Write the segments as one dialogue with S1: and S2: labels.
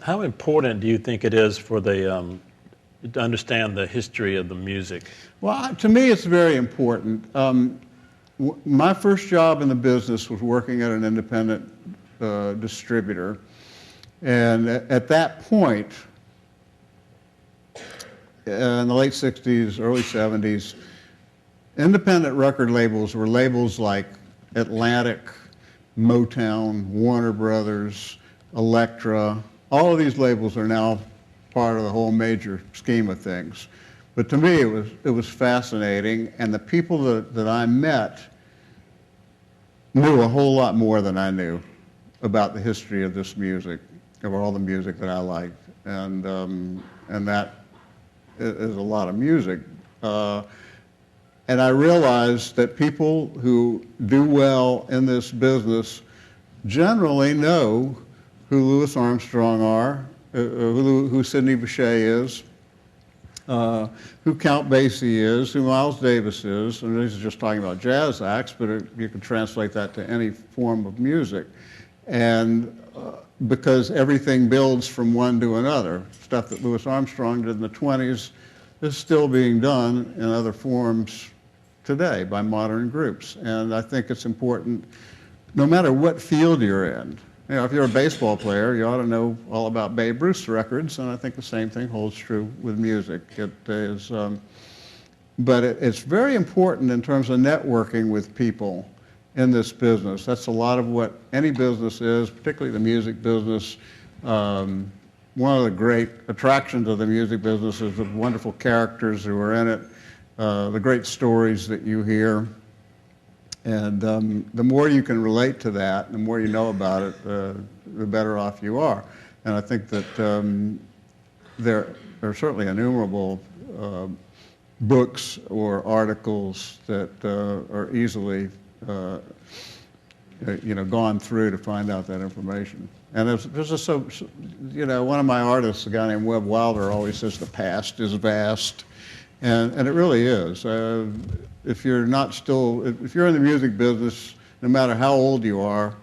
S1: How important do you think it is for the to understand the history of the music?
S2: Well, to me, it's very important. My first job in the business was working at an independent distributor, and at that point, in the late 60s, early 70s, independent record labels were labels like Atlantic, Motown, Warner Brothers, Elektra. All of these labels are now part of the whole major scheme of things. But to me, it was fascinating, and the people that I met knew a whole lot more than I knew about the history of this music, of all the music that I liked, and that is a lot of music. And I realized that people who do well in this business generally know who Louis Armstrong are, who Sidney Bechet is, who Count Basie is, who Miles Davis is, and these are just talking about jazz acts, but you can translate that to any form of music. And because everything builds from one to another. Stuff that Louis Armstrong did in the 20s is still being done in other forms today by modern groups. And I think it's important, no matter what field you're in. You know, if you're a baseball player, you ought to know all about Babe Ruth's records, and I think the same thing holds true with music. It is, but it's very important in terms of networking with people in this business. That's a lot of what any business is, particularly the music business. One of the great attractions of the music business is the wonderful characters who are in it, the great stories that you hear. And the more you can relate to that, the more you know about it, the better off you are. And I think that there are certainly innumerable books or articles that are easily gone through to find out that information. And there's just so, one of my artists, a guy named Webb Wilder, always says the past is vast. And it really is. If you're in the music business, no matter how old you are,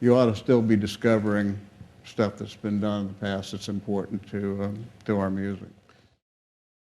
S2: you ought to still be discovering stuff that's been done in the past that's important to our music.